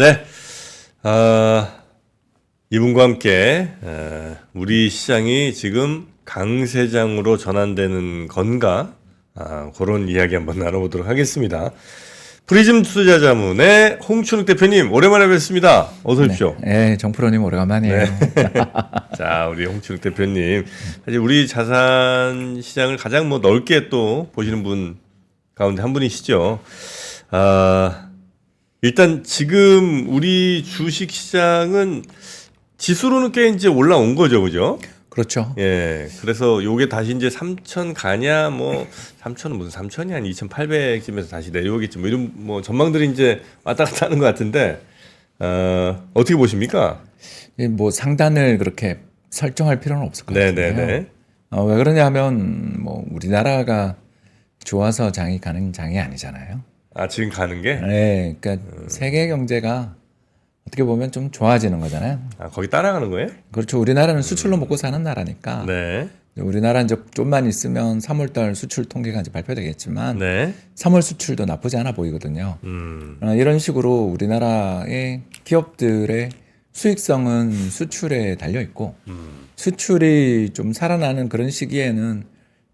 네, 이분과 함께 우리 시장이 지금 강세장으로 전환되는 건가 그런 이야기 한번 나눠보도록 하겠습니다. 프리즘 투자자문의 홍춘욱 대표님 오랜만에 뵙습니다. 어서 오십시오. 네, 정프로님 오래간만이에요. 네. 자, 우리 홍춘욱 대표님, 사실 우리 자산 시장을 가장 넓게 또 보시는 분 가운데 한 분이시죠. 일단 지금 우리 주식 시장은 지수로는 꽤 이제 올라온 거죠, 그죠? 그렇죠. 예. 그래서 요게 다시 이제 3천 가냐, 3천은 무슨 3천이 한 2,800쯤에서 다시 내려오겠지, 이런 전망들이 이제 왔다 갔다 하는 것 같은데, 어떻게 보십니까? 상단을 그렇게 설정할 필요는 없을 것 같아요. 네네네. 왜 그러냐면 우리나라가 좋아서 장이 가는 장이 아니잖아요. 지금 가는 게? 네, 그러니까 세계 경제가 어떻게 보면 좀 좋아지는 거잖아요. 거기 따라가는 거예요? 그렇죠. 우리나라는 수출로 먹고 사는 나라니까. 네. 우리나라 이제 좀만 있으면 3월달 수출 통계가 이제 발표되겠지만, 네. 3월 수출도 나쁘지 않아 보이거든요. 이런 식으로 우리나라의 기업들의 수익성은 수출에 달려 있고, 수출이 좀 살아나는 그런 시기에는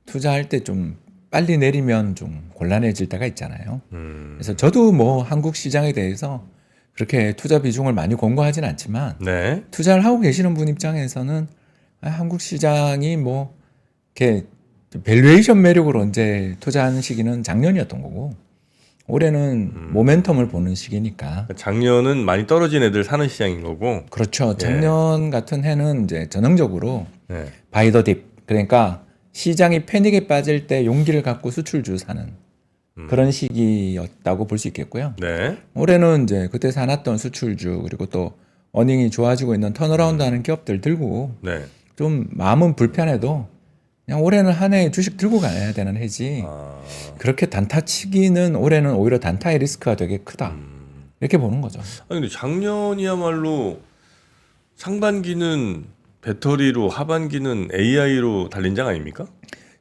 투자할 때 좀 빨리 내리면 좀 곤란해질 때가 있잖아요. 그래서 저도 한국 시장에 대해서 그렇게 투자 비중을 많이 공고하진 않지만, 네. 투자를 하고 계시는 분 입장에서는 한국 시장이 이렇게 밸류에이션 매력으로 언제 투자하는 시기는 작년이었던 거고, 올해는 모멘텀을 보는 시기니까. 작년은 많이 떨어진 애들 사는 시장인 거고. 그렇죠. 작년 같은 해는 이제 전형적으로 네. 바이 더 딥, 그러니까 시장이 패닉에 빠질 때 용기를 갖고 수출주 사는 그런 시기였다고 볼 수 있겠고요. 네. 올해는 이제 그때 사놨던 수출주, 그리고 또 어닝이 좋아지고 있는 턴어라운드 하는 기업들 들고 네. 좀 마음은 불편해도 그냥 올해는 한 해 주식 들고 가야 되는 해지, 그렇게 단타 치기는 올해는 오히려 단타의 리스크가 되게 크다, 이렇게 보는 거죠. 근데 작년이야말로 상반기는 배터리로, 하반기는 AI로 달린 장 아닙니까?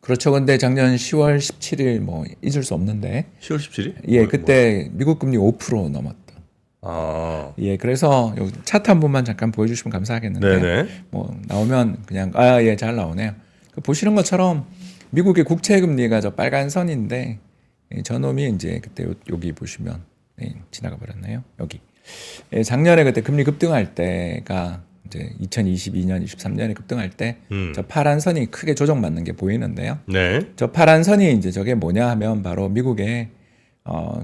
그렇죠. 근데 작년 10월 17일 잊을 수 없는데, 10월 17일? 예, 그때 미국 금리 5% 넘었다. 예, 그래서 요 차트 한 번만 잠깐 보여주시면 감사하겠는데, 네네. 나오면 그냥 예, 잘 나오네요. 보시는 것처럼 미국의 국채 금리가 저 빨간 선인데, 저놈이 이제 그때 여기 보시면 지나가 버렸나요? 여기. 예, 작년에 그때 금리 급등할 때가 이제 2022년, 23년에 급등할 때 저 파란 선이 크게 조정받는 게 보이는데요. 네. 저 파란 선이 이제 저게 뭐냐 하면 바로 미국의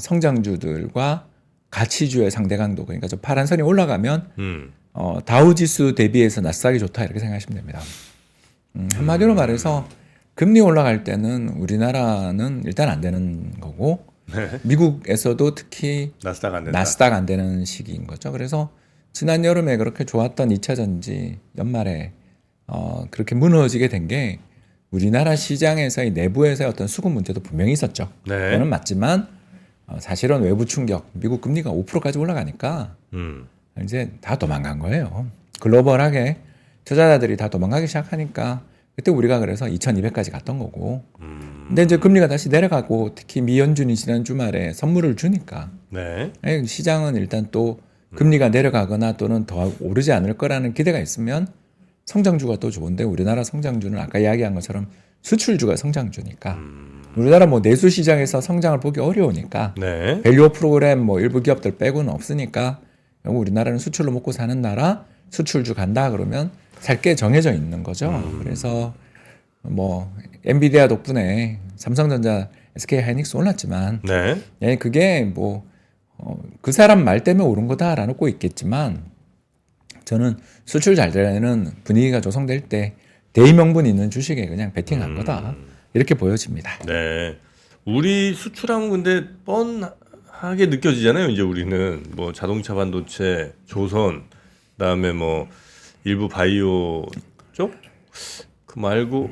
성장주들과 가치주의 상대 강도, 그러니까 저 파란 선이 올라가면 다우 지수 대비해서 나스닥이 좋다, 이렇게 생각하시면 됩니다. 한마디로 말해서 금리 올라갈 때는 우리나라는 일단 안 되는 거고, 네. 미국에서도 특히 나스닥 안 된다. 나스닥 안 되는 시기인 거죠. 그래서 지난 여름에 그렇게 좋았던 2차 전지 연말에 그렇게 무너지게 된 게 우리나라 시장에서의 내부에서의 어떤 수급 문제도 분명히 있었죠. 네. 그거는 맞지만 사실은 외부 충격, 미국 금리가 5%까지 올라가니까 이제 다 도망간 거예요. 글로벌하게 투자자들이 다 도망가기 시작하니까 그때 우리가 그래서 2200까지 갔던 거고, 근데 이제 금리가 다시 내려가고 특히 미연준이 지난 주말에 선물을 주니까 네. 시장은 일단 또 금리가 내려가거나 또는 더 오르지 않을 거라는 기대가 있으면 성장주가 또 좋은데, 우리나라 성장주는 아까 이야기한 것처럼 수출주가 성장주니까 우리나라 내수 시장에서 성장을 보기 어려우니까, 네. 밸류 프로그램 일부 기업들 빼고는 없으니까 우리나라는 수출로 먹고 사는 나라, 수출주 간다 그러면 살 게 정해져 있는 거죠. 그래서 엔비디아 덕분에 삼성전자, SK 하이닉스 올랐지만, 네. 예, 그게 그 사람 말 때문에 오른 거다라는 꼭 있겠지만, 저는 수출 잘 되는 분위기가 조성될 때 대의 명분 있는 주식에 그냥 베팅한 거다, 이렇게 보여집니다. 네. 우리 수출하면 근데 뻔하게 느껴지잖아요. 이제 우리는 자동차 반도체, 조선, 그다음에 일부 바이오 쪽, 그 말고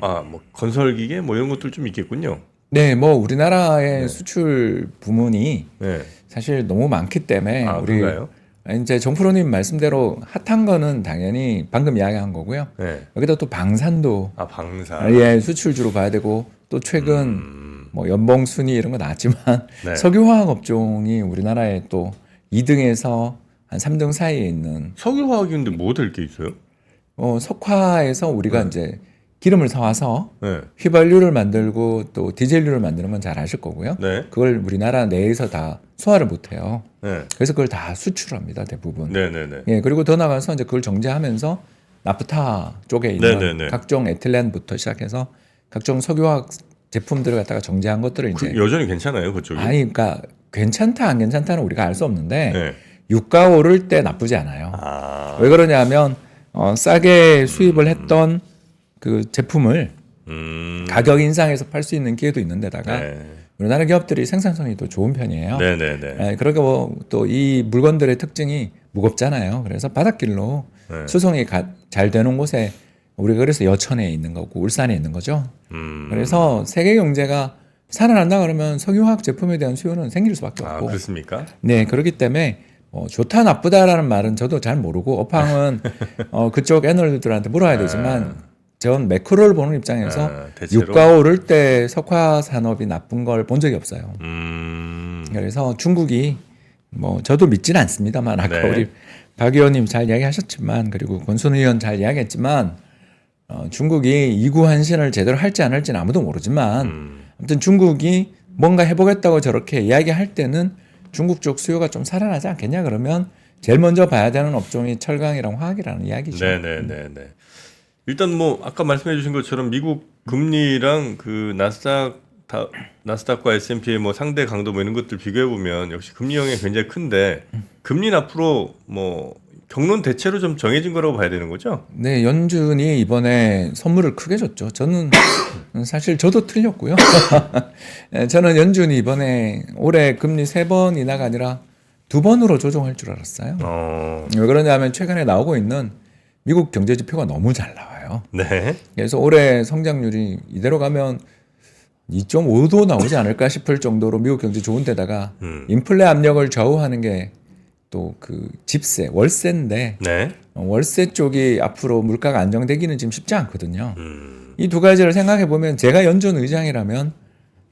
건설기계 이런 것들 좀 있겠군요. 네, 우리나라의 수출 부문이 네. 사실 너무 많기 때문에 그런가요? 이제 정프로님 말씀대로 핫한 거는 당연히 방금 이야기한 거고요. 네. 여기다 또 방산도 방산. 예, 수출주로 봐야 되고, 또 최근 연봉 순위 이런 거 나왔지만 네. 석유화학 업종이 우리나라에 또 2등에서 한 3등 사이에 있는 석유화학인데 뭐 될 게 있어요? 석화에서 우리가 이제 기름을 사와서 네. 휘발유를 만들고 또 디젤유를 만드는 건 잘 아실 거고요. 네. 그걸 우리나라 내에서 다 소화를 못해요. 네. 그래서 그걸 다 수출합니다, 대부분. 네네네. 예, 그리고 더 나가서 이제 그걸 정제하면서 나프타 쪽에 있는 네네네. 각종 에틸렌부터 시작해서 각종 석유화학 제품들을 갖다가 정제한 것들을 이제 여전히 괜찮아요, 그쪽이? 아니, 그러니까 괜찮다 안 괜찮다는 우리가 알 수 없는데 네. 유가 오를 때 나쁘지 않아요. 아. 왜 그러냐면 싸게 수입을 했던 그 제품을 가격 인상해서 팔 수 있는 기회도 있는데다가 네. 우리나라 기업들이 생산성이 또 좋은 편이에요. 네네네. 그러니까 또 이 물건들의 특징이 무겁잖아요. 그래서 바닷길로 네. 수송이 잘 되는 곳에 우리가 그래서 여천에 있는 거고 울산에 있는 거죠. 그래서 세계 경제가 살아난다 그러면 석유화학 제품에 대한 수요는 생길 수밖에 아, 없고. 그렇습니까? 네, 그렇기 때문에 좋다 나쁘다라는 말은 저도 잘 모르고 업황은 그쪽 애널들한테 물어야 되지만 전 매크로를 보는 입장에서 대체로? 유가 오를 때 석화 산업이 나쁜 걸 본 적이 없어요. 그래서 중국이 뭐 저도 믿지는 않습니다만 아까 네. 우리 박 의원님 잘 이야기하셨지만 그리고 권순 의원 잘 이야기했지만 중국이 이구환신을 제대로 할지 안 할지는 아무도 모르지만 아무튼 중국이 뭔가 해보겠다고 저렇게 이야기할 때는 중국 쪽 수요가 좀 살아나지 않겠냐 그러면 제일 먼저 봐야 되는 업종이 철강이랑 화학이라는 이야기죠. 네네네네. 일단 뭐 아까 말씀해주신 것처럼 미국 금리랑 그 나스닥과 S&P의 뭐 상대 강도 뭐 이런 것들 비교해 보면 역시 금리 영향이 굉장히 큰데 금리는 앞으로 뭐 경론 대체로 좀 정해진 거라고 봐야 되는 거죠? 네, 연준이 이번에 선물을 크게 줬죠. 저는 사실 저도 틀렸고요. 저는 연준이 이번에 올해 금리 3번 인하가 아니라 2번으로 조정할 줄 알았어요. 왜 그러냐면 최근에 나오고 있는 미국 경제 지표가 너무 잘 나와요. 네. 그래서 올해 성장률이 이대로 가면 2.5도 나오지 않을까 싶을 정도로 미국 경제 좋은 데다가 인플레 압력을 좌우하는 게 또 그 집세, 월세인데 네. 월세 쪽이 앞으로 물가가 안정되기는 지금 쉽지 않거든요. 이 두 가지를 생각해 보면 제가 연준 의장이라면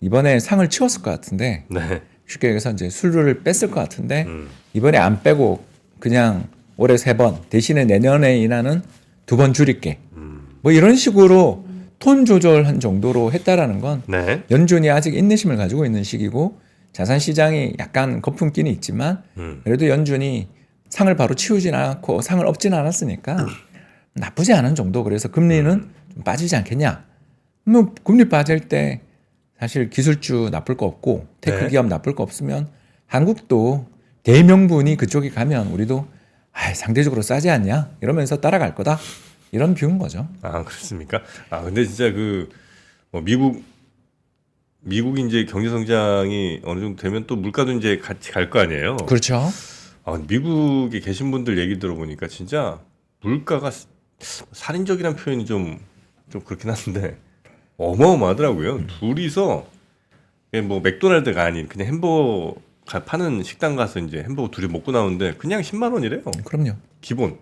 이번에 상을 치웠을 것 같은데 네. 쉽게 얘기해서 이제 수르를 뺐을 것 같은데 이번에 안 빼고 그냥 올해 3번 대신에 내년에 인하는 2번 줄일게. 뭐 이런 식으로 톤 조절한 정도로 했다라는 건 네. 연준이 아직 인내심을 가지고 있는 시기고 자산 시장이 약간 거품기는 있지만 그래도 연준이 상을 바로 치우진 않고 상을 엎지는 않았으니까 나쁘지 않은 정도. 그래서 금리는 좀 빠지지 않겠냐. 뭐 금리 빠질 때 사실 기술주 나쁠 거 없고 테크 네. 기업 나쁠 거 없으면 한국도 대명분이 그쪽에 가면 우리도 상대적으로 싸지 않냐 이러면서 따라갈 거다. 이런 뷰인 거죠. 아, 그렇습니까? 아, 근데 진짜 그 뭐 미국이 이제 경제 성장이 어느 정도 되면 또 물가도 이제 같이 갈 거 아니에요. 그렇죠. 아, 근데 미국에 계신 분들 얘기 들어보니까 진짜 물가가 살인적이라는 표현이 좀 그렇긴 한데 어마어마하더라고요. 둘이서 뭐 맥도날드가 아닌 그냥 햄버거 파는 식당 가서 이제 햄버거 둘이 먹고 나오는데 그냥 10만 원이래요. 그럼요. 기본.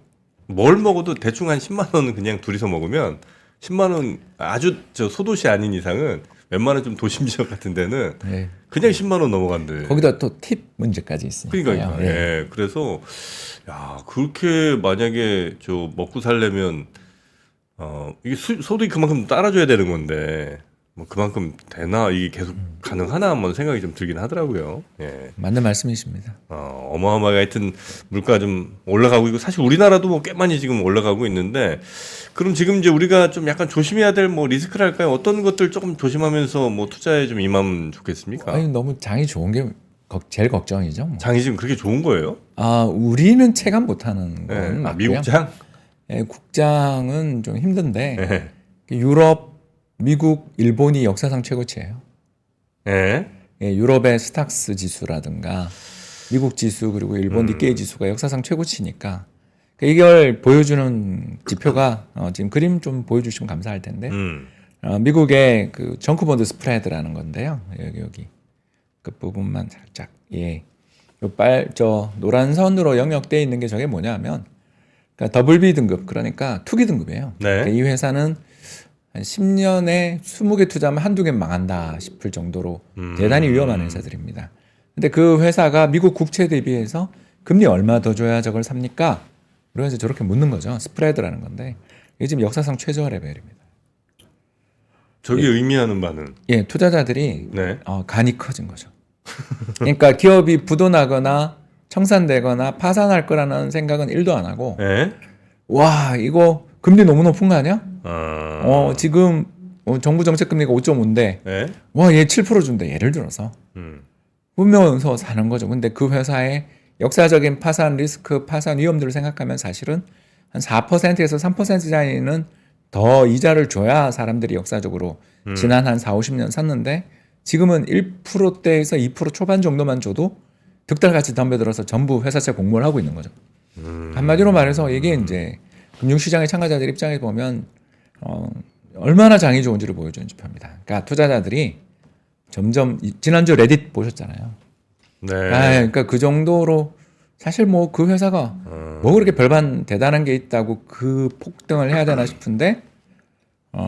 뭘 먹어도 대충 한 10만 원은 그냥 둘이서 먹으면 10만 원 아주 저 소도시 아닌 이상은 웬만한 좀 도심 지역 같은 데는 네. 그냥 10만 원 넘어간대. 거기다 또 팁 문제까지 있으니까요. 그러니까 예. 그래서 야, 그렇게 만약에 저 먹고 살려면 이게 소득이 그만큼 따라줘야 되는 건데 뭐 그만큼 되나 이게 계속 가능하나 한번 생각이 좀 들긴 하더라고요. 예. 맞는 말씀이십니다. 어마어마하게 하여튼 물가 좀 올라가고 있고 사실 우리나라도 뭐 꽤 많이 지금 올라가고 있는데 그럼 지금 이제 우리가 좀 약간 조심해야 될 뭐 리스크랄까요? 어떤 것들 조금 조심하면서 뭐 투자에 좀 임하면 좋겠습니까? 아니 너무 장이 좋은 게 제일 걱정이죠. 뭐. 장이 지금 그렇게 좋은 거예요? 우리는 체감 못하는 건 네. 맞고요. 미국 장? 예, 국장은 좀 힘든데 네. 유럽, 미국, 일본이 역사상 최고치예요. 네. 예, 유럽의 스탁스 지수라든가 미국 지수 그리고 일본 니케이 지수가 역사상 최고치니까 이걸 보여주는 지표가 지금 그림 좀 보여주시면 감사할 텐데 미국의 그 정크본드 스프레드라는 건데요. 여기 끝 부분만 살짝 저 노란 선으로 영역되어 있는 게 저게 뭐냐면 그러니까 더블 B 등급 그러니까 투기 등급이에요. 네. 그러니까 이 회사는 한 10년에 20개 투자하면 한두 개 망한다 싶을 정도로 대단히 위험한 회사들입니다. 근데 그 회사가 미국 국채 대비해서 금리 얼마 더 줘야 저걸 삽니까? 그래서 저렇게 묻는 거죠. 스프레드라는 건데 이게 지금 역사상 최저 레벨입니다. 저게 의미하는 바는 예, 투자자들이 네. 간이 커진 거죠. 그러니까 기업이 부도나거나 청산되거나 파산할 거라는 생각은 1도 안 하고 예? 와 이거 금리 너무 높은 거 아니야? 아. 지금 정부 정책 금리가 5.5인데 예? 와 얘 7% 준대 예를 들어서 음. 보면서 사는 거죠. 근데 그 회사의 역사적인 파산 리스크, 파산 위험들을 생각하면 사실은 한 4%에서 3% 차이는 더 이자를 줘야 사람들이 역사적으로 지난 한 4, 50년 샀는데 지금은 1%대에서 2% 초반 정도만 줘도 득달같이 덤벼들어서 전부 회사채 공모를 하고 있는 거죠. 한마디로 말해서 이게 이제 금융시장의 참가자들 입장에 보면 얼마나 장이 좋은지를 보여주는 지표입니다. 그러니까 투자자들이 점점 지난주 레딧 보셨잖아요. 네. 그러니까 그 정도로 사실 뭐 그 회사가 뭐 그렇게 별반 대단한 게 있다고 그 폭등을 해야 되나 싶은데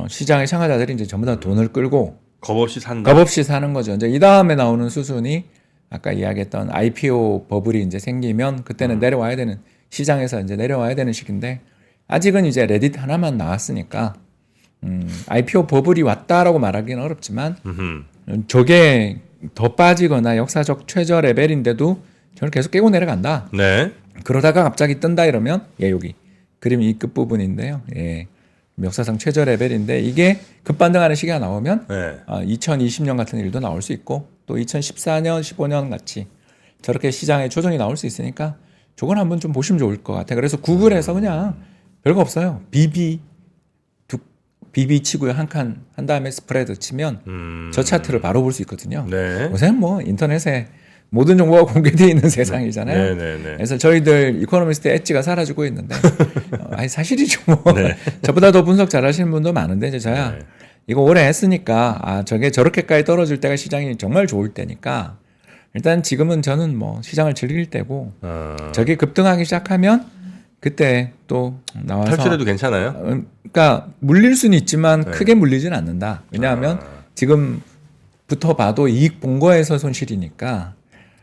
시장의 참가자들이 이제 전부 다 돈을 끌고 겁 없이 산다. 겁 없이 사는 거죠. 이제 이 다음에 나오는 수순이 아까 이야기했던 IPO 버블이 이제 생기면 그때는 내려와야 되는 시장에서 이제 내려와야 되는 시기인데 아직은 이제 레딧 하나만 나왔으니까 IPO 버블이 왔다라고 말하기는 어렵지만 저게 더 빠지거나 역사적 최저 레벨인데도 저는 계속 깨고 내려간다. 네. 그러다가 갑자기 뜬다 이러면 여기 그림 이 끝부분인데요. 역사상 최저 레벨인데 이게 급반등하는 시기가 나오면 네. 2020년 같은 일도 나올 수 있고 또 2014년, 15년 같이 저렇게 시장에 조정이 나올 수 있으니까 저건 한번 좀 보시면 좋을 것 같아요. 그래서 구글에서 그냥 별거 없어요. BB 치고요. 한 칸 한 다음에 스프레드 치면 저 차트를 바로 볼 수 있거든요. 네. 요새 뭐 인터넷에 모든 정보가 공개되어 있는 세상이잖아요. 네네네. 그래서 저희들 이코노미스트 엣지가 사라지고 있는데 아니 사실이죠. 뭐. 네. 저보다 더 분석 잘하시는 분도 많은데 이제 저야 네. 이거 오래 했으니까 저게 저렇게까지 떨어질 때가 시장이 정말 좋을 때니까 일단 지금은 저는 뭐 시장을 즐길 때고 저게 급등하기 시작하면 그때 또 나와서 탈출해도 괜찮아요? 그러니까 물릴 수는 있지만 네. 크게 물리진 않는다. 왜냐하면 지금부터 봐도 이익 본 거에서 손실이니까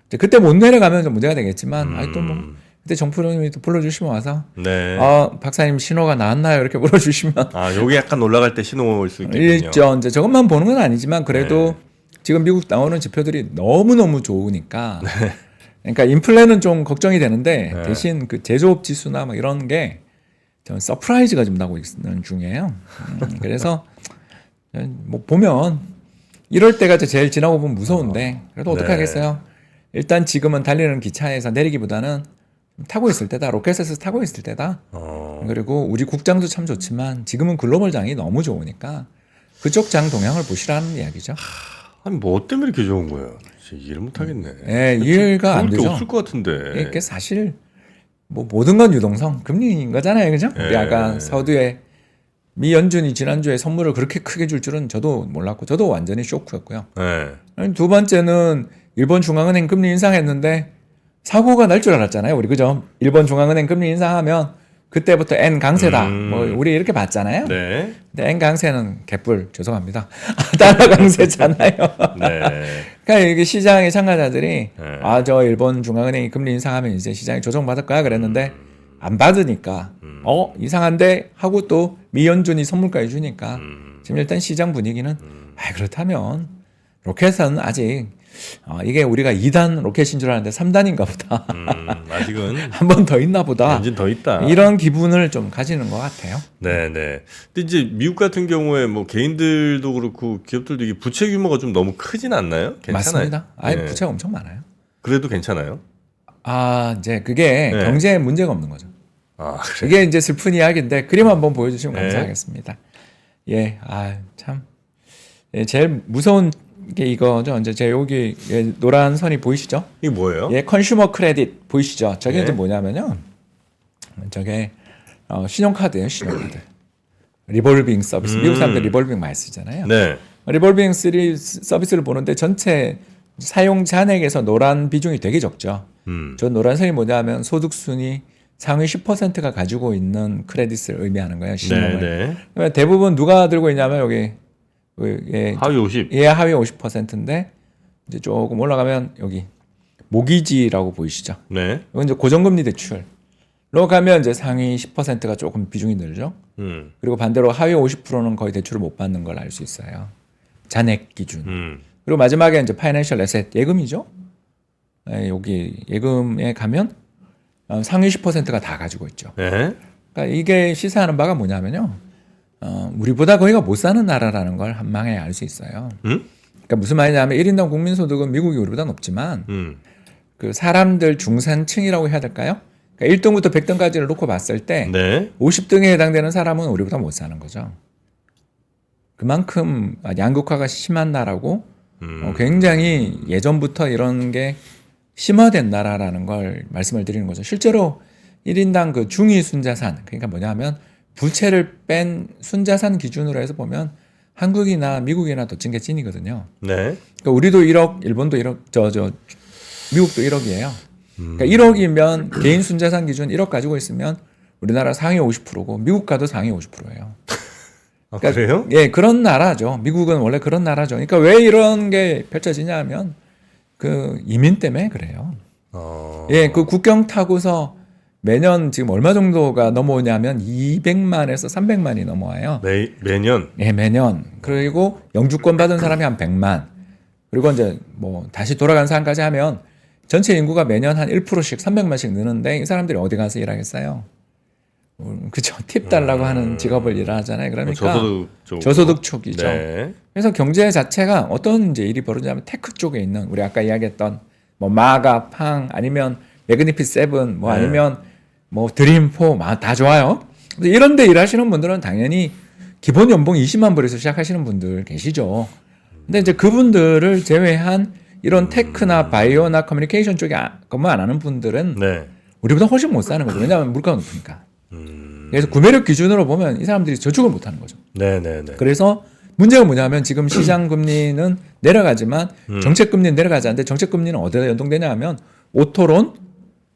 이제 그때 못 내려가면 좀 문제가 되겠지만 아니 또 뭐 그때 정프로님이 또 불러주시면 와서 네. 박사님 신호가 나왔나요? 이렇게 물어주시면 요게 약간 올라갈 때 신호일 수 있겠군요. 있죠. 이제 저것만 보는 건 아니지만 그래도 지금 미국 나오는 지표들이 너무너무 좋으니까 그러니까 인플레는 좀 걱정이 되는데 대신 그 제조업 지수나 뭐 이런 게 전 서프라이즈가 좀 나고 있는 중이에요. 그래서 뭐 보면 이럴 때가 제일 지나고 보면 무서운데 그래도 어떻게 하겠어요? 일단 지금은 달리는 기차에서 내리기보다는 타고 있을 때다. 로켓에서 타고 있을 때다. 그리고 우리 국장도 참 좋지만 지금은 글로벌 장이 너무 좋으니까 그쪽 장 동향을 보시라는 이야기죠. 아니 뭐 때문에 이렇게 좋은 거예요? 진짜 이해를 못 하겠네. 이해가 안 좋을 게 되죠. 없을 것 같은데. 이게 사실 뭐 모든 건 유동성 금리인 거잖아요, 그죠? 우리 아까 서두에 미 연준이 지난주에 선물을 그렇게 크게 줄 줄은 저도 몰랐고 저도 완전히 쇼크였고요. 네. 두 번째는 일본 중앙은행 금리 인상했는데 사고가 날 줄 알았잖아요, 우리 그죠? 일본 중앙은행 금리 인상하면 그때부터 N 강세다. 뭐 우리 이렇게 봤잖아요. 네. 근데 N 강세는 개뿔 죄송합니다. 달러 강세잖아요. 네. 그러니까 이게 시장의 참가자들이 저 일본 중앙은행이 금리 인상하면 이제 시장이 조정받을 거야 그랬는데 안 받으니까 이상한데 하고 또 미연준이 선물까지 주니까 지금 일단 시장 분위기는 그렇다면 로켓은 아직 이게 우리가 2단 로켓인 줄 알았는데 3단인가 보다. 아직은 한 번 더 있나 보다. 엔진 더 있다. 이런 기분을 좀 가지는 것 같아요. 네네. 근데 이제 미국 같은 경우에 뭐 개인들도 그렇고 기업들도 이게 부채 규모가 좀 너무 크진 않나요? 괜찮아요? 맞습니다. 부채가 엄청 많아요. 그래도 괜찮아요? 이제 그게 경제에 문제가 없는 거죠. 그래. 이게 이제 슬픈 이야기인데 그림 한번 보여주시면 네. 감사하겠습니다. 참. 제일 무서운 게 이거죠. 이제 제 여기 노란 선이 보이시죠? 이게 뭐예요? 컨슈머 크레딧 보이시죠? 저게 네. 이제 뭐냐면요. 저게 신용카드예요, 신용카드. 리볼빙 서비스. 미국 사람들 리볼빙 많이 쓰잖아요. 네. 리볼빙 서비스를 보는데 전체 사용 잔액에서 노란 비중이 되게 적죠. 저 노란 선이 뭐냐면 소득 순위 상위 10%가 가지고 있는 크레딧을 의미하는 거예요. 신용을. 네. 그러면 대부분 누가 들고 있냐면 여기 하위 50. 하위 50%인데 이제 조금 올라가면 여기 모기지라고 보이시죠? 네. 이건 이제 고정금리 대출로 가면 이제 상위 10%가 조금 비중이 늘죠. 그리고 반대로 하위 50%는 거의 대출을 못 받는 걸 알 수 있어요. 잔액 기준. 그리고 마지막에 이제 파이낸셜 에셋 예금이죠. 예, 여기 예금에 가면 상위 10%가 다 가지고 있죠. 네. 그러니까 이게 시사하는 바가 뭐냐면요. 우리보다 거기가 못 사는 나라라는 걸 한 방에 알 수 있어요. 그러니까 무슨 말이냐면 1인당 국민소득은 미국이 우리보다 높지만 그 사람들 중산층이라고 해야 될까요? 그러니까 1등부터 100등까지를 놓고 봤을 때 네. 50등에 해당되는 사람은 우리보다 못 사는 거죠. 그만큼 양극화가 심한 나라고 굉장히 예전부터 이런 게 심화된 나라라는 걸 말씀을 드리는 거죠. 실제로 1인당 그 중위 순자산, 그러니까 뭐냐면 부채를 뺀 순자산 기준으로 해서 보면 한국이나 미국이나 더 찐 게 찐이거든요. 네. 그러니까 우리도 1억, 일본도 1억, 미국도 1억이에요. 그러니까 1억이면 개인 순자산 기준 1억 가지고 있으면 우리나라 상위 50%고 미국 가도 상위 50%예요. 아, 그래요? 예, 그런 나라죠. 미국은 원래 그런 나라죠. 그러니까 왜 이런 게 펼쳐지냐 하면 그 이민 때문에 그래요. 예, 그 국경 타고서 매년 지금 얼마 정도가 넘어오냐면 200만에서 300만이 넘어와요. 매년? 예, 매년. 그리고 영주권 받은 사람이 한 100만. 그리고 이제 뭐 다시 돌아간 사람까지 하면 전체 인구가 매년 한 1%씩 300만씩 느는데 이 사람들이 어디 가서 일하겠어요? 그쵸. 팁 달라고 하는 직업을 일하잖아요. 그러니까 저소득 쪽이죠. 네. 그래서 경제 자체가 어떤 이제 일이 벌어지냐면 테크 쪽에 있는 우리 아까 이야기했던 뭐 마가, 팡 아니면 매그니핏 세븐 뭐 아니면 뭐 드림포 다 좋아요. 이런 데 일하시는 분들은 당연히 기본 연봉 20만 불에서 시작하시는 분들 계시죠. 근데 이제 그분들을 제외한 이런 테크나 바이오나 커뮤니케이션 쪽에 근무 안 하는 분들은 네. 우리보다 훨씬 못 사는 거죠. 왜냐하면 물가가 높으니까. 그래서 구매력 기준으로 보면 이 사람들이 저축을 못 하는 거죠. 네네네. 그래서 문제가 뭐냐면 지금 시장 금리는 내려가지만 정책 금리는 내려가지 않는데 정책 금리는 어디다 연동되냐 하면 오토론,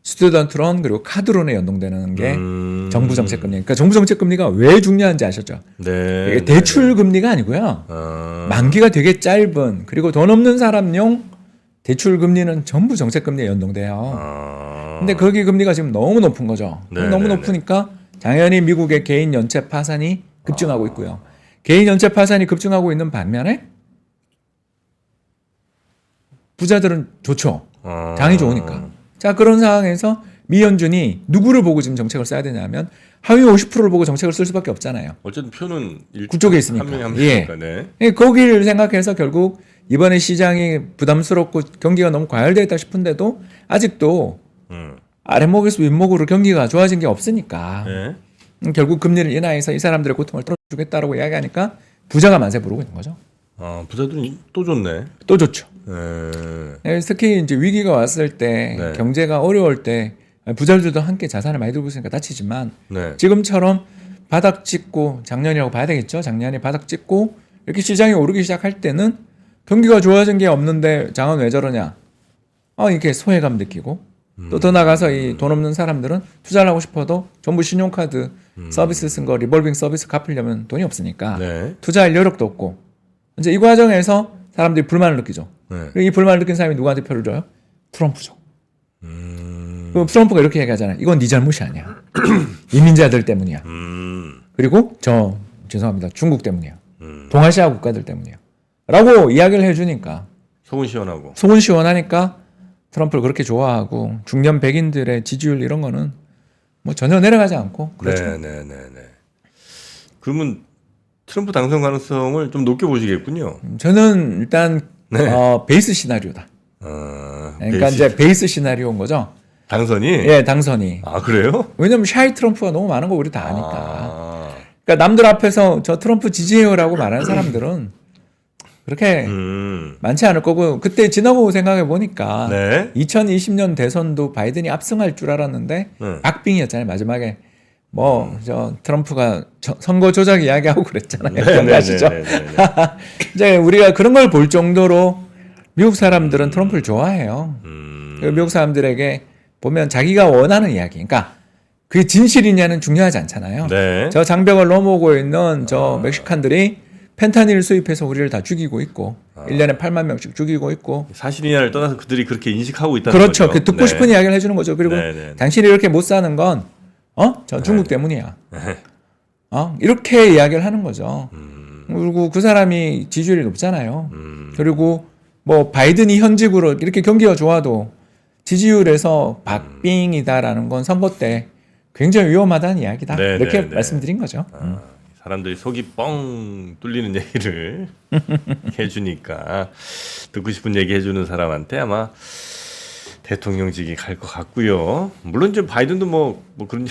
스튜던트론 그리고 카드론에 연동되는 게 정부 정책 금리. 그러니까 정부 정책 금리가 왜 중요한지 아셨죠? 네. 이게 대출 금리가 아니고요. 만기가 되게 짧은 그리고 돈 없는 사람용 대출 금리는 전부 정책 금리에 연동돼요. 근데 거기 금리가 지금 너무 높은 거죠. 너무 높으니까 당연히 미국의 개인 연체 파산이 급증하고 있고요. 개인 연체 파산이 급증하고 있는 반면에 부자들은 좋죠. 장이 좋으니까. 자, 그런 상황에서 미 연준이 누구를 보고 지금 정책을 써야 되냐면 하위 50%를 보고 정책을 쓸 수밖에 없잖아요. 어쨌든 표는 그쪽에 있으니까. 한 명이 한 예. 명이니까. 네. 예, 거기를 생각해서 결국 이번에 시장이 부담스럽고 경기가 너무 과열되어 있다 싶은데도 아직도 아랫목에서 윗목으로 경기가 좋아진 게 없으니까 네. 결국 금리를 인하해서 이 사람들의 고통을 털어주겠다라고 이야기하니까 부자가 만세 부르고 있는 거죠. 아, 부자들은 또 좋네. 또 좋죠. 네. 네, 특히 이제 위기가 왔을 때 네. 경제가 어려울 때 부자들도 함께 자산을 많이 들고 있으니까 다치지만 네. 지금처럼 바닥 찍고 작년이라고 봐야 되겠죠. 작년에 바닥 찍고 이렇게 시장이 오르기 시작할 때는 경기가 좋아진 게 없는데 장은 왜 저러냐? 이렇게 소외감 느끼고 또 더 나가서 이 돈 없는 사람들은 투자를 하고 싶어도 전부 신용카드 서비스 쓴 거 리볼빙 서비스 갚으려면 돈이 없으니까 네. 투자할 여력도 없고 이제 이 과정에서 사람들이 불만을 느끼죠. 네. 그리고 이 불만을 느낀 사람이 누구한테 표를 줘요? 트럼프죠. 그럼 트럼프가 이렇게 얘기하잖아요. 이건 네 잘못이 아니야. 이민자들 때문이야. 그리고 죄송합니다. 중국 때문이야. 동아시아 국가들 때문이야. 라고 이야기를 해주니까 속은 시원하고. 속은 시원하니까 트럼프를 그렇게 좋아하고 중년 백인들의 지지율 이런 거는 뭐 전혀 내려가지 않고 그렇죠. 네네네네. 그러면 트럼프 당선 가능성을 좀 높게 보시겠군요. 저는 일단 베이스 시나리오다. 그러니까 이제 베이스 시나리오인 거죠. 당선이? 예, 당선이. 아, 그래요? 왜냐면 샤이 트럼프가 너무 많은 거 우리 다 아니까. 그러니까 남들 앞에서 저 트럼프 지지해요라고 말하는 사람들은 그렇게 많지 않을 거고 그때 지나고 생각해 보니까 네. 2020년 대선도 바이든이 압승할 줄 알았는데 박빙이었잖아요. 마지막에 저 트럼프가 선거 조작 이야기하고 그랬잖아요. 기억나시죠? 이제 우리가 그런 걸 볼 정도로 미국 사람들은 트럼프를 좋아해요. 미국 사람들에게 보면 자기가 원하는 이야기, 그러니까 그게 진실이냐는 중요하지 않잖아요. 네. 저 장벽을 넘어오고 있는 저 멕시칸들이 펜타닐 수입해서 우리를 다 죽이고 있고 1년에 8만 명씩 죽이고 있고 사실이냐를 떠나서 그들이 그렇게 인식하고 있다는 그렇죠. 거죠. 그 듣고 싶은 이야기를 해주는 거죠. 그리고 당신이 이렇게 못 사는 건 저 중국 때문이야. 이렇게 이야기를 하는 거죠. 그리고 그 사람이 지지율이 높잖아요. 그리고 뭐 바이든이 현직으로 이렇게 경기가 좋아도 지지율에서 박빙이다라는 건 선거 때 굉장히 위험하다는 이야기다. 이렇게 말씀드린 거죠. 사람들이 속이 뻥 뚫리는 얘기를 해주니까 듣고 싶은 얘기 해주는 사람한테 아마 대통령직이 갈 것 같고요. 물론 이제 바이든도 뭐 그런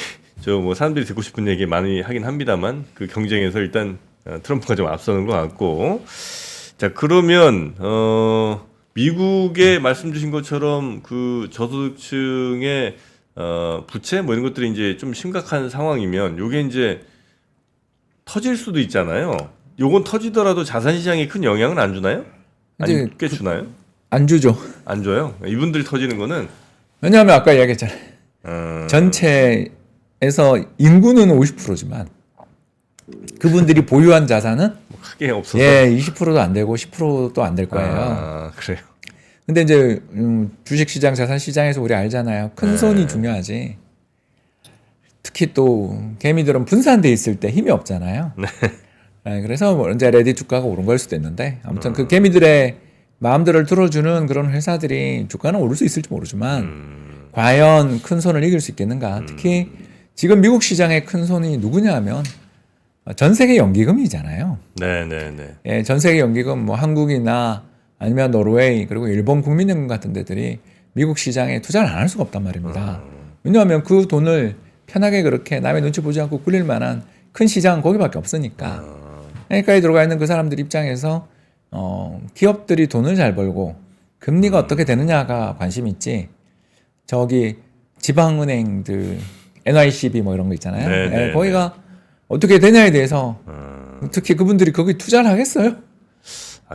뭐 사람들이 듣고 싶은 얘기 많이 하긴 합니다만 그 경쟁에서 일단 트럼프가 좀 앞서는 것 같고. 자, 그러면 미국의 말씀 주신 것처럼 그 저소득층의 부채 뭐 이런 것들이 이제 좀 심각한 상황이면 요게 이제 터질 수도 있잖아요. 요건 터지더라도 자산 시장에 큰 영향은 안 주나요? 아니 꽤 주나요? 안 주죠. 안 줘요. 이분들이 터지는 거는 왜냐하면 아까 이야기했잖아요. 전체에서 인구는 50%지만 그분들이 보유한 자산은 크게 없어서 20%도 안 되고 10%도 안 될 거예요. 그래요. 근데 이제 주식시장, 자산시장에서 우리 알잖아요. 큰 손이 중요하지. 특히 또 개미들은 분산돼 있을 때 힘이 없잖아요. 그래서 뭐 이제 레딧 주가가 오른 걸 수도 있는데 아무튼 그 개미들의 마음들을 들어주는 그런 회사들이 주가는 오를 수 있을지 모르지만 과연 큰 손을 이길 수 있겠는가. 특히 지금 미국 시장의 큰 손이 누구냐 하면 전 세계 연기금이잖아요. 예, 전 세계 연기금 뭐 한국이나 아니면 노르웨이 그리고 일본 국민연금 같은 데들이 미국 시장에 투자를 안 할 수가 없단 말입니다. 왜냐하면 그 돈을 편하게 그렇게 남의 눈치 보지 않고 굴릴 만한 큰 시장은 거기밖에 없으니까. 그러니까 들어가 있는 그 사람들 입장에서 기업들이 돈을 잘 벌고 금리가 어떻게 되느냐가 관심이 있지. 저기 지방은행들 NYCB 뭐 이런 거 있잖아요. 거기가 어떻게 되냐에 대해서 특히 그분들이 거기 투자를 하겠어요?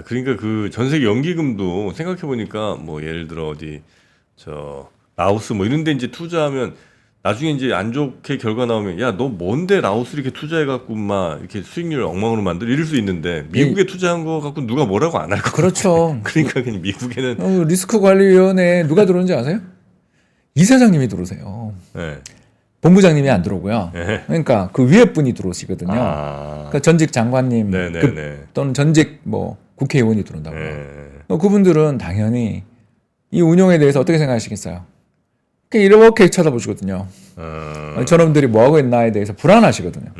그러니까 그 전세계 연기금도 생각해 보니까 뭐 예를 들어 어디 라오스 뭐 이런 데 이제 투자하면 나중에 이제 안 좋게 결과 나오면 야, 너 뭔데 라오스 이렇게 투자해 갖고 막 이렇게 수익률 엉망으로 만들 이럴 수 있는데 미국에 투자한 거 갖고 누가 뭐라고 안 할 거. 그렇죠. 그러니까 그냥 미국에는 리스크 관리위원회에 누가 들어오는지 아세요? 이사장님이 들어오세요. 본부장님이 안 들어오고요. 그러니까 그 위에 분이 들어오시거든요. 그러니까 전직 장관님 또는 전직 뭐 국회의원이 들어온다고요. 그분들은 당연히 이 운용에 대해서 어떻게 생각하시겠어요? 이렇게 쳐다보시거든요. 저놈들이 뭐하고 있나에 대해서 불안하시거든요.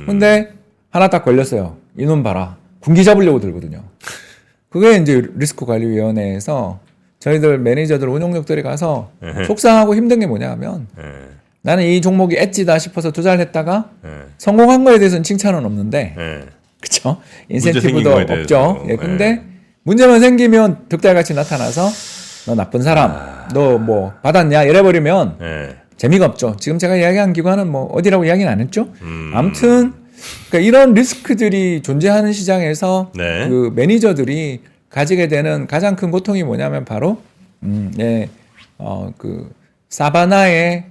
근데 하나 딱 걸렸어요. 이놈 봐라. 군기 잡으려고 들거든요. 그게 이제 리스크관리위원회에서 저희들 매니저들 운용력들이 가서 속상하고 힘든 게 뭐냐 하면 나는 이 종목이 엣지다 싶어서 투자를 했다가 성공한 거에 대해서는 칭찬은 없는데 그쵸? 인센티브도 없죠. 근데 문제만 생기면 득달같이 나타나서 너 나쁜 사람, 너 뭐 받았냐 이래버리면 재미가 없죠. 지금 제가 이야기한 기관은 뭐 어디라고 이야기는 안 했죠. 아무튼 그러니까 이런 리스크들이 존재하는 시장에서 그 매니저들이 가지게 되는 가장 큰 고통이 뭐냐면 바로 그 사바나의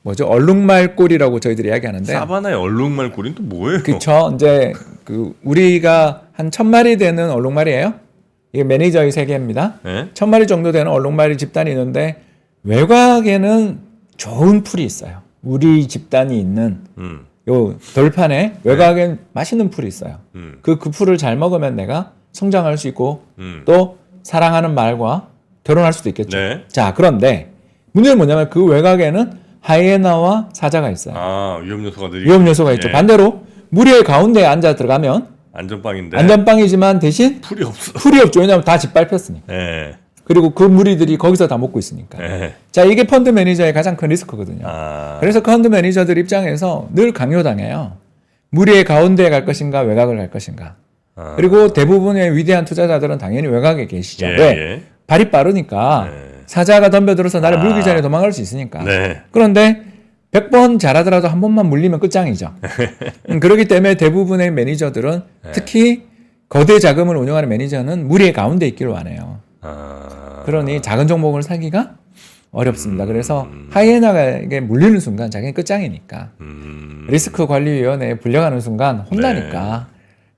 얼룩말골이라고 저희들이 이야기하는데 사바나의 얼룩말골은 또 뭐예요? 그쵸. 이제 그 우리가 한 1000마리 되는 얼룩말이에요. 이게 매니저의 세계입니다. 1000마리 정도 되는 얼룩말이 집단이 있는데 외곽에는 좋은 풀이 있어요. 우리 집단이 있는 요 돌판에 외곽엔 맛있는 풀이 있어요. 그 풀을 잘 먹으면 내가 성장할 수 있고 또 사랑하는 말과 결혼할 수도 있겠죠. 자, 그런데 문제는 뭐냐면 그 외곽에는 하이에나와 사자가 있어요. 위험 요소가 위험 요소가 있죠. 반대로 무리의 가운데에 앉아 들어가면 안전빵인데 안전빵이지만 대신 풀이 없어. 풀이 없죠. 왜냐하면 다 짓밟혔으니까. 그리고 그 무리들이 거기서 다 먹고 있으니까. 자, 이게 펀드 매니저의 가장 큰 리스크거든요. 그래서 펀드 매니저들 입장에서 늘 강요당해요. 무리의 가운데에 갈 것인가 외곽을 갈 것인가. 그리고 대부분의 위대한 투자자들은 당연히 외곽에 계시죠. 왜? 발이 빠르니까 사자가 덤벼들어서 나를 물기 전에 도망갈 수 있으니까. 그런데 100번 잘하더라도 한 번만 물리면 끝장이죠. 그렇기 때문에 대부분의 매니저들은 특히 거대 자금을 운영하는 매니저는 무리의 가운데 있기를 원해요. 그러니 작은 종목을 사기가 어렵습니다. 그래서 하이에나에게 물리는 순간 자기는 끝장이니까 리스크 관리위원회에 불려가는 순간 혼나니까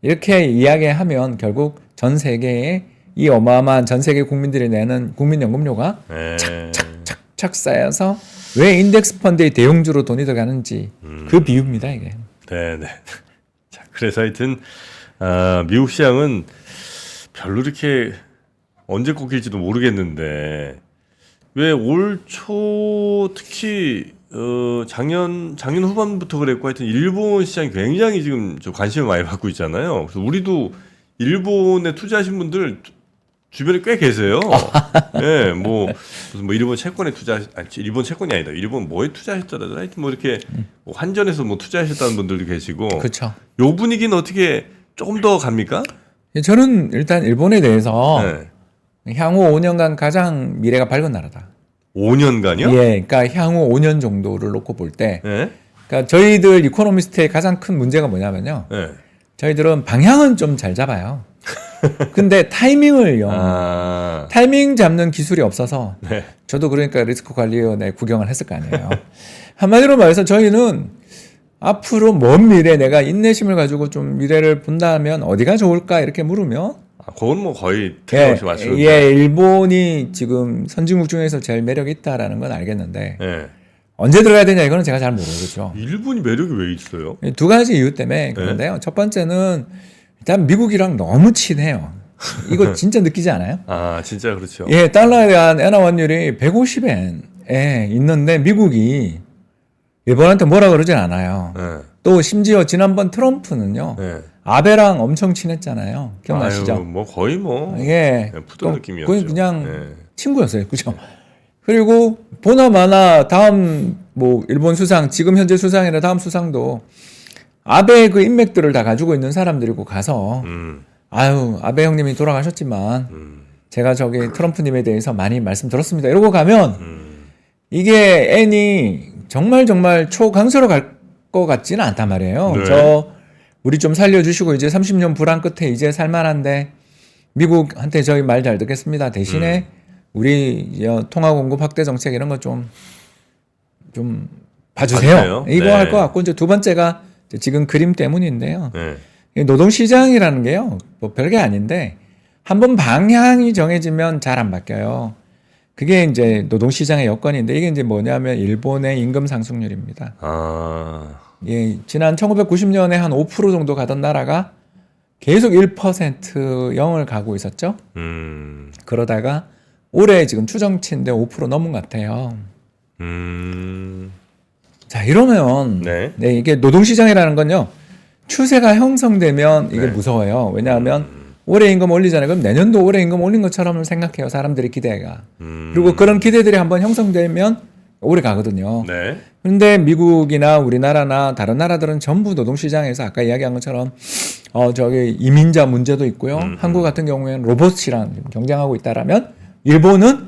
이렇게 이야기하면 결국 전 세계에 이 어마어마한 전 세계 국민들이 내는 국민연금료가 착착착착 쌓여서 왜 인덱스 펀드의 대형주로 돈이 들어가는지 그 비유입니다 이게. 네네. 자, 그래서 하여튼 미국 시장은 별로 이렇게 언제 꺾일지도 모르겠는데 왜 올 초 특히 작년 후반부터 그랬고 하여튼 일본 시장이 굉장히 지금 좀 관심을 많이 받고 있잖아요. 그래서 우리도 일본에 투자하신 분들 주변에 꽤 계세요. 예, 뭐 무슨 뭐 일본 채권에 일본 채권이 아니다. 일본 뭐에 투자하셨더라도 하여튼 뭐 이렇게 뭐 환전해서 뭐 투자하셨다는 분들도 계시고. 그렇죠. 요 분위기는 어떻게 조금 더 갑니까? 저는 일단 일본에 대해서 네. 향후 5년간 가장 미래가 밝은 나라다. 5년간요? 예, 그러니까 향후 5년 정도를 놓고 볼 때, 네. 그러니까 저희들 이코노미스트의 가장 큰 문제가 뭐냐면요. 네. 저희들은 방향은 좀 잘 잡아요. 근데 타이밍을요. 타이밍 잡는 기술이 없어서 네. 저도 그러니까 리스크 관리위원회 구경을 했을 거 아니에요. 한마디로 말해서 저희는 앞으로 먼 미래 내가 인내심을 가지고 좀 미래를 본다면 어디가 좋을까 이렇게 물으면 그건 뭐 거의 틀림없이 맞추는데. 예, 일본이 지금 선진국 중에서 제일 매력이 있다라는 건 알겠는데 네. 언제 들어가야 되냐 이거는 제가 잘 모르겠죠. 일본이 매력이 왜 있어요? 두 가지 이유 때문에 그런데요. 첫 번째는 일단 미국이랑 너무 친해요. 이거 진짜 느끼지 않아요? 아, 진짜 그렇죠. 예, 달러에 대한 엔화 환율이 150엔에 있는데 미국이 일본한테 뭐라 그러진 않아요. 네. 또 심지어 지난번 트럼프는요. 네. 아베랑 엄청 친했잖아요. 기억나시죠? 아유, 뭐 거의 뭐 예. 푸던 느낌이었죠. 거의 그냥 네. 친구였어요. 그죠? 그리고 보나마나 다음 뭐 일본 수상, 지금 현재 수상이나 다음 수상도 아베의 그 인맥들을 다 가지고 있는 사람들이고 가서 아유, 아베 형님이 돌아가셨지만 제가 저기 트럼프님에 대해서 많이 말씀 들었습니다. 이러고 가면 이게 N이 정말 초강서로 갈 것 같지는 않단 말이에요. 네. 우리 좀 살려주시고 이제 30년 불안 끝에 이제 살만한데 미국한테 저희 말 잘 듣겠습니다. 대신에 우리 통화 공급 확대 정책 이런 거 좀 봐주세요. 봐주세요. 이거 네. 할 것 같고 이제 두 번째가 지금 그림 때문인데요. 네. 노동시장이라는 게요, 뭐 별게 아닌데 한번 방향이 정해지면 잘 안 바뀌어요. 그게 이제 노동시장의 여건인데 이게 이제 뭐냐면 일본의 임금 상승률입니다. 아. 예, 지난 1990년에 한 5% 정도 가던 나라가 계속 1% 0을 가고 있었죠. 그러다가 올해 지금 추정치인데 5% 넘은 것 같아요. 자, 이러면 네. 이게 노동시장이라는 건요. 추세가 형성되면 이게 네. 무서워요. 왜냐하면 올해 임금 올리잖아요. 그럼 내년도 올해 임금 올린 것처럼 생각해요. 사람들의 기대가. 그리고 그런 기대들이 한번 형성되면 오래 가거든요. 네. 그런데 미국이나 우리나라나 다른 나라들은 전부 노동시장에서 아까 이야기한 것처럼 저기 이민자 문제도 있고요. 한국 같은 경우에는 로봇이랑 경쟁하고 있다라면 일본은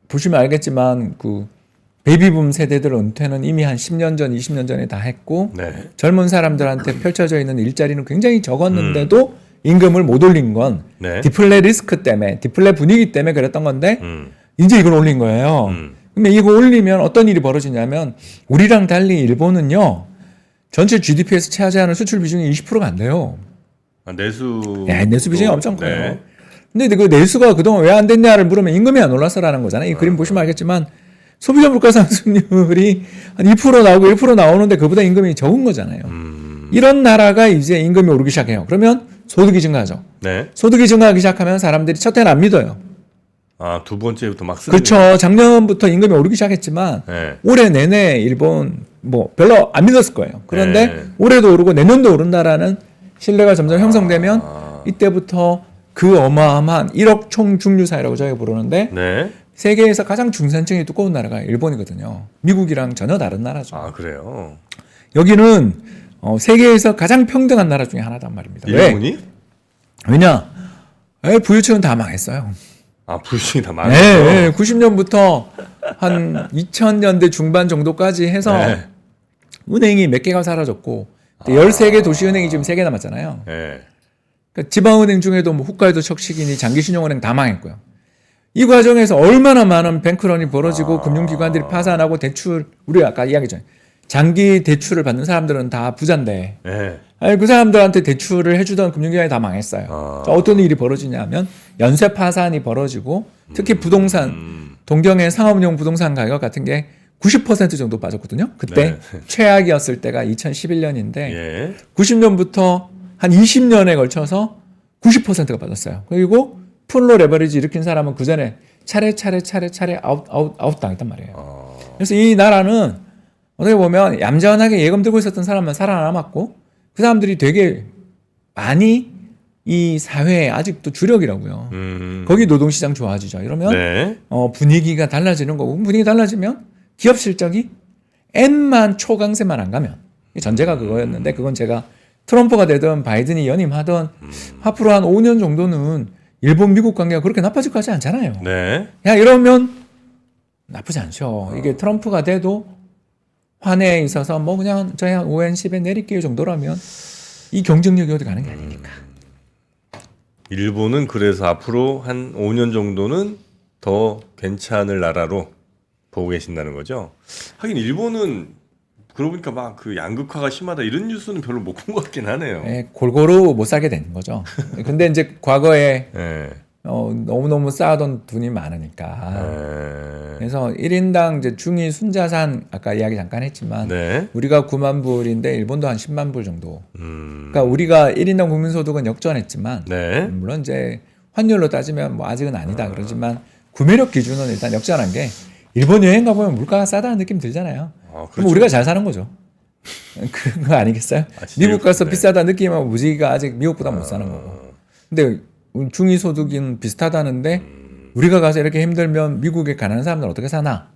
보시면 알겠지만 그 베이비붐 세대들 은퇴는 이미 한 10년 전, 20년 전에 다 했고 네. 젊은 사람들한테 펼쳐져 있는 일자리는 굉장히 적었는데도 임금을 못 올린 건 네. 디플레 리스크 때문에, 디플레 분위기 때문에 그랬던 건데 이제 이걸 올린 거예요. 그러면 이거 올리면 어떤 일이 벌어지냐면 우리랑 달리 일본은요. 전체 GDP에서 차지하는 수출 비중이 20%가 안 돼요. 아, 내수. 네, 내수 비중이 엄청 커요. 네. 근데 그 내수가 그동안 왜 안 됐냐를 물으면 임금이 안 올라서라는 거잖아요. 이 그림 보시면 알겠지만 소비자 물가 상승률이 한 2% 나오고 1% 나오는데 그보다 임금이 적은 거잖아요. 이런 나라가 이제 임금이 오르기 시작해요. 그러면 소득이 증가하죠. 네. 소득이 증가하기 시작하면 사람들이 첫 해는 안 믿어요. 아, 두 번째부터 막 쓰는. 그렇죠. 작년부터 임금이 오르기 시작했지만 네. 올해 내내 일본 뭐 별로 안 믿었을 거예요. 그런데 네. 올해도 오르고 내년도 오른다라는 신뢰가 점점 형성되면 이때부터 그 어마어마한 1억 총중류 사회라고 저희가 부르는데 네. 세계에서 가장 중산층이 두꺼운 나라가 일본이거든요. 미국이랑 전혀 다른 나라죠. 아, 그래요. 여기는 세계에서 가장 평등한 나라 중에 하나단 말입니다. 일본이? 왜? 왜냐? 부유층은 다 망했어요. 아, 불신이 다 네, 많아요. 네, 90년부터 한 2000년대 중반 정도까지 해서 네. 은행이 몇 개가 사라졌고 13개 도시은행이 지금 3개 남았잖아요. 네. 그러니까 지방은행 중에도 뭐 홋카이도 척식이니 장기신용은행 다 망했고요. 이 과정에서 얼마나 많은 뱅크런이 벌어지고 금융기관들이 파산하고 대출, 우리 아까 이야기했잖아요. 장기 대출을 받는 사람들은 다 부자인데 네. 아니, 그 사람들한테 대출을 해주던 금융기관이 다 망했어요. 어떤 일이 벌어지냐면 연쇄 파산이 벌어지고 특히 부동산 동경의 상업용 부동산 가격 같은 게 90% 정도 빠졌거든요. 그때 네. 최악이었을 때가 2011년인데 예. 90년부터 한 20년에 걸쳐서 90%가 빠졌어요. 그리고 풀로 레버리지 일으킨 사람은 그 전에 차례 아웃 당했단 말이에요. 그래서 이 나라는 어떻게 보면 얌전하게 예금 들고 있었던 사람만 살아남았고 그 사람들이 되게 많이 이 사회에 아직도 주력이라고요. 거기 노동시장 좋아지죠. 이러면 네. 분위기가 달라지는 거고 분위기 달라지면 기업 실적이 N만 초강세만 안 가면 전제가 그거였는데 그건 제가 트럼프가 되든 바이든이 연임하든 앞으로 한 5년 정도는 일본 미국 관계가 그렇게 나빠질 것 같지 않잖아요. 네. 야 이러면 나쁘지 않죠. 이게 트럼프가 돼도 환에 있어서 뭐 그냥 저희 한 5엔 10엔 내릴게요 정도라면 이 경쟁력이 어디 가는 게 아니니까. 일본은 그래서 앞으로 한 5년 정도는 더 괜찮을 나라로 보고 계신다는 거죠. 하긴 일본은 그러고 보니까 막 그 양극화가 심하다 이런 뉴스는 별로 못 본 것 같긴 하네요. 네, 골고루 못 살게 되는 거죠. 근데 이제 과거에 네. 너무너무 쌓아둔 돈이 많으니까. 그래서 1인당 이제 중위 순자산 아까 이야기 잠깐 했지만 네. 우리가 9만 불인데 일본도 한 10만 불 정도. 그러니까 우리가 1인당 국민소득은 역전했지만 네. 물론 이제 환율로 따지면 뭐 아직은 아니다 그러지만 구매력 기준은 일단 역전한 게 일본 여행 가보면 물가가 싸다는 느낌 들잖아요. 그렇죠. 그럼 우리가 잘 사는 거죠. 그런 거 아니겠어요? 미국 가서 네. 비싸다 느끼면 우리가 아직 미국보다 못 사는 거고. 근데 중위소득인 비슷하다는데 우리가 가서 이렇게 힘들면 미국에 가난한 사람들은 어떻게 사나?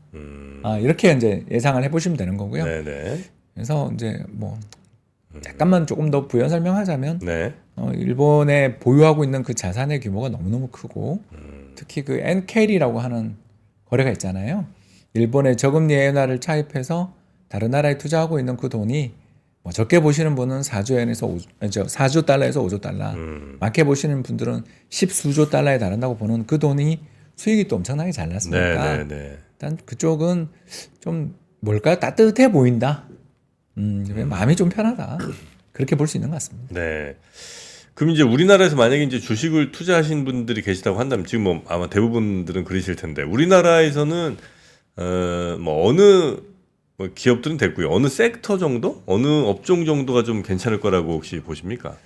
이렇게 이제 예상을 해보시면 되는 거고요. 네네. 그래서 이제 뭐 잠깐만 조금 더 부연 설명하자면 네. 일본에 보유하고 있는 그 자산의 규모가 너무너무 크고 특히 그 엔켈이라고 하는 거래가 있잖아요. 일본의 저금리 엔화를 차입해서 다른 나라에 투자하고 있는 그 돈이 뭐 적게 보시는 분은 4조 달러에서 5조 달러, 많게 보시는 분들은 10수조 달러에 달한다고 보는 그 돈이 수익이 또 엄청나게 잘 났으니까 네네네. 일단 그쪽은 좀 뭘까요? 따뜻해 보인다. 마음이 좀 편하다. 그렇게 볼 수 있는 것 같습니다. 네. 그럼 이제 우리나라에서 만약에 이제 주식을 투자하신 분들이 계시다고 한다면 지금 뭐 아마 대부분들은 그러실 텐데 우리나라에서는 뭐 어느 뭐 기업들은 됐고요. 어느 섹터 정도, 어느 업종 정도가 좀 괜찮을 거라고 혹시 보십니까?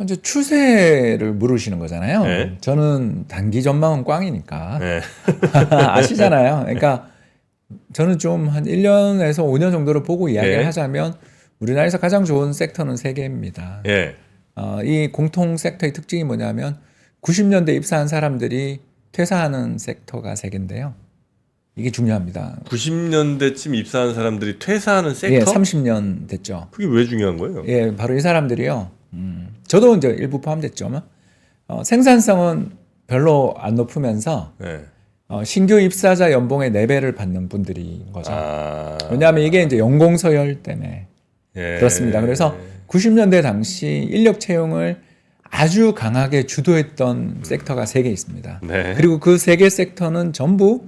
이제 추세를 물으시는 거잖아요. 네. 저는 단기 전망은 꽝이니까 네. 아시잖아요. 그러니까 저는 좀 한 1년에서 5년 정도를 보고 이야기를 네. 하자면 우리나라에서 가장 좋은 섹터는 3개입니다. 예. 이 공통 섹터의 특징이 뭐냐면 90년대 입사한 사람들이 퇴사하는 섹터가 3개인데요. 이게 중요합니다. 90년대쯤 입사한 사람들이 퇴사하는 섹터? 예, 30년 됐죠. 그게 왜 중요한 거예요? 예, 바로 이 사람들이요. 저도 이제 일부 포함됐죠. 생산성은 별로 안 높으면서 네. 신규 입사자 연봉의 4배를 받는 분들인 거죠. 왜냐하면 이게 이제 연공서열 때문에 예. 그렇습니다. 그래서 90년대 당시 인력 채용을 아주 강하게 주도했던 섹터가 3개 있습니다. 네. 그리고 그 3개 섹터는 전부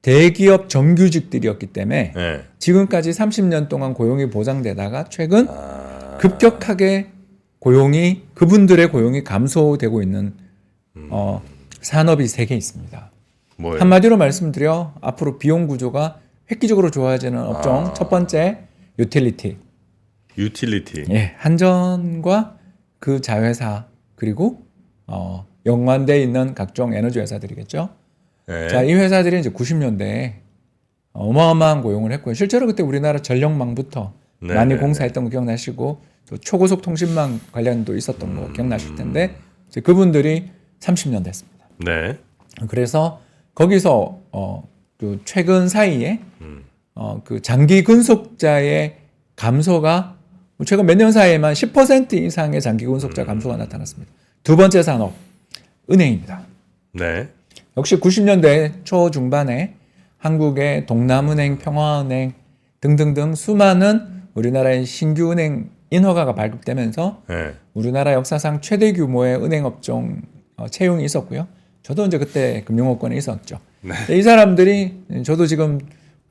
대기업 정규직들이었기 때문에 네. 지금까지 30년 동안 고용이 보장되다가 최근 급격하게 그분들의 고용이 감소되고 있는 산업이 3개 있습니다. 뭐예요? 한마디로 말씀드려 앞으로 비용 구조가 획기적으로 좋아지는 업종 첫 번째 유틸리티. 유틸리티. 예, 한전과 그 자회사 그리고 연관돼 있는 각종 에너지 회사들이겠죠. 네. 자, 이 회사들이 이제 90년대에 어마어마한 고용을 했고요. 실제로 그때 우리나라 전력망부터 네, 많이 네, 공사했던 거 기억나시고 또 초고속 통신망 관련도 있었던 거 기억나실 텐데 이제 그분들이 30년 됐습니다. 네. 그래서 거기서 그 최근 사이에 그 장기 근속자의 감소가 최근 몇 년 사이에만 10% 이상의 장기 근속자 감소가 나타났습니다. 두 번째 산업 은행입니다. 네. 역시 90년대 초중반에 한국의 동남은행, 평화은행 등등등 수많은 우리나라의 신규 은행 인허가가 발급되면서 네. 우리나라 역사상 최대 규모의 은행 업종 채용이 있었고요. 저도 이제 그때 금융업권에 있었죠. 이 사람들이 저도 지금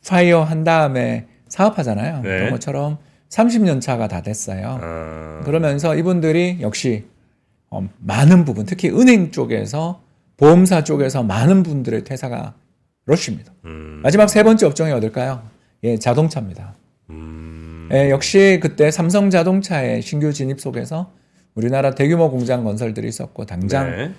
파이어 한 다음에 사업하잖아요. 네. 그런 것처럼 30년 차가 다 됐어요. 그러면서 이분들이 역시 많은 부분, 특히 은행 쪽에서 보험사 쪽에서 많은 분들의 퇴사가 러쉬입니다. 마지막 세 번째 업종이 어딜까요? 예, 자동차입니다. 예, 역시 그때 삼성 자동차의 신규 진입 속에서 우리나라 대규모 공장 건설들이 있었고 당장 네.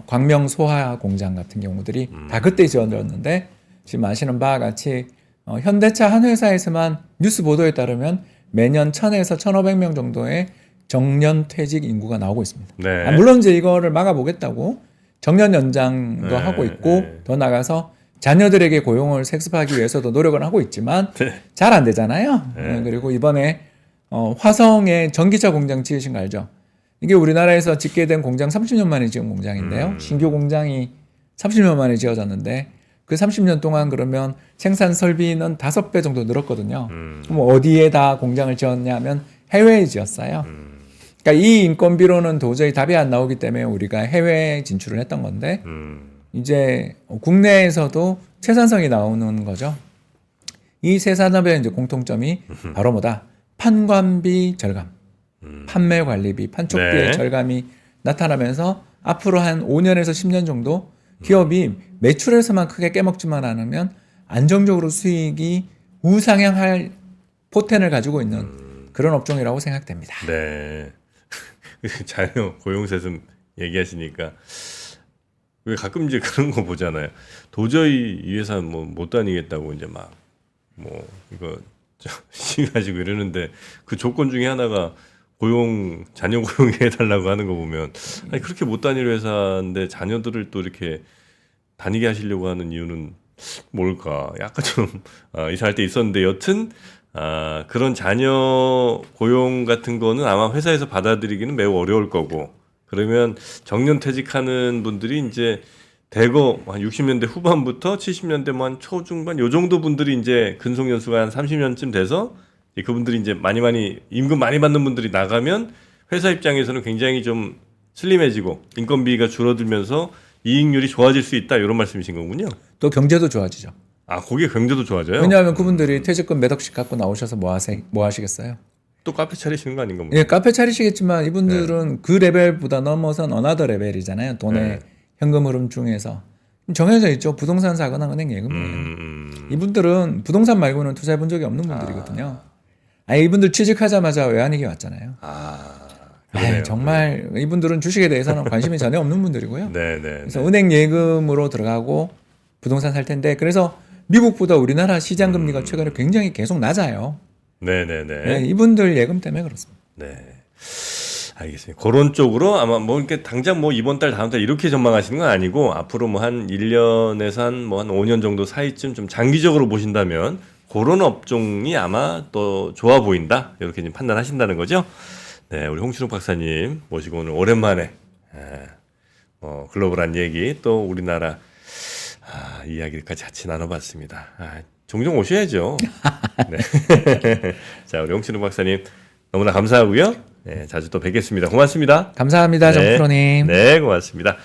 광명 소하 공장 같은 경우들이 다 그때 지어졌는데 지금 아시는 바와 같이 현대차 한 회사에서만 뉴스 보도에 따르면 매년 1000에서 1500명 정도의 정년 퇴직 인구가 나오고 있습니다. 네. 물론 이제 이거를 막아보겠다고 정년 연장도 네, 하고 있고 네. 더 나가서 자녀들에게 고용을 색습하기 위해서도 노력을 하고 있지만 네. 잘 안 되잖아요. 그리고 이번에 화성에 전기차 공장 지으신 거 알죠? 이게 우리나라에서 짓게 된 공장 30년 만에 지은 공장인데요. 신규 공장이 30년 만에 지어졌는데 그 30년 동안 그러면 생산 설비는 5배 정도 늘었거든요. 그럼 어디에다 공장을 지었냐면 해외에 지었어요. 그러니까 이 인건비로는 도저히 답이 안 나오기 때문에 우리가 해외 진출을 했던 건데 이제 국내에서도 채산성이 나오는 거죠. 이 세 산업의 이제 공통점이 바로 뭐다? 판관비 절감, 판매 관리비, 판촉비의 네. 절감이 나타나면서 앞으로 한 5년에서 10년 정도 기업이 매출에서만 크게 깨먹지만 않으면 안정적으로 수익이 우상향할 포텐을 가지고 있는 그런 업종이라고 생각됩니다. 네. 자녀 고용세습 얘기하시니까 왜 가끔 이제 그런 거 보잖아요. 도저히 이 회사 뭐 못 다니겠다고 이제 막 뭐 이거 시가지고 이러는데 그 조건 중에 하나가 자녀 고용해 해달라고 하는 거 보면 아니 그렇게 못 다닐 회사인데 자녀들을 또 이렇게 다니게 하시려고 하는 이유는 뭘까? 약간 좀 이사할 때 있었는데 여튼 그런 자녀 고용 같은 거는 아마 회사에서 받아들이기는 매우 어려울 거고 그러면 정년 퇴직하는 분들이 이제 대거 한 60년대 후반부터 70년대 뭐 한 초중반 요 정도 분들이 이제 근속 연수가 한 30년쯤 돼서 그분들이 이제 많이 임금 많이 받는 분들이 나가면 회사 입장에서는 굉장히 좀 슬림해지고 인건비가 줄어들면서 이익률이 좋아질 수 있다 이런 말씀이신 거군요. 또 경제도 좋아지죠. 거기에 경제도 좋아져요? 왜냐하면 그분들이 퇴직금 몇 억씩 갖고 나오셔서 뭐 하시겠어요? 또 카페 차리시는 거 아닌가? 예, 카페 차리시겠지만 이분들은 그 레벨보다 넘어선 어나더 레벨이잖아요. 돈의 현금 흐름 중에서 정해져 있죠. 부동산 사거나 은행 예금이에요. 이분들은 부동산 말고는 투자해 본 적이 없는 분들이거든요. 이분들 취직하자마자 외환위기 왔잖아요. 그러네요. 정말 이분들은 주식에 대해서는 관심이 전혀 없는 분들이고요. 네네. 그래서 은행 예금으로 들어가고 부동산 살 텐데 그래서 미국보다 우리나라 시장 금리가 최근에 굉장히 계속 낮아요. 네네네. 네, 이분들 예금 때문에 그렇습니다. 네. 알겠습니다. 그런 쪽으로 아마 뭐 이렇게 당장 뭐 이번 달 다음 달 이렇게 전망하시는 건 아니고 앞으로 뭐 한 1년에서 한 5년 정도 사이쯤 좀 장기적으로 보신다면 그런 업종이 아마 또 좋아 보인다. 이렇게 지금 판단하신다는 거죠. 네, 우리 홍춘욱 박사님 모시고 오늘 오랜만에 글로벌한 얘기 또 우리나라 이야기까지 같이 나눠봤습니다. 종종 오셔야죠. 네. 자, 우리 홍춘욱 박사님 너무나 감사하고요. 네, 자주 또 뵙겠습니다. 고맙습니다. 감사합니다, 정프로님. 네, 고맙습니다.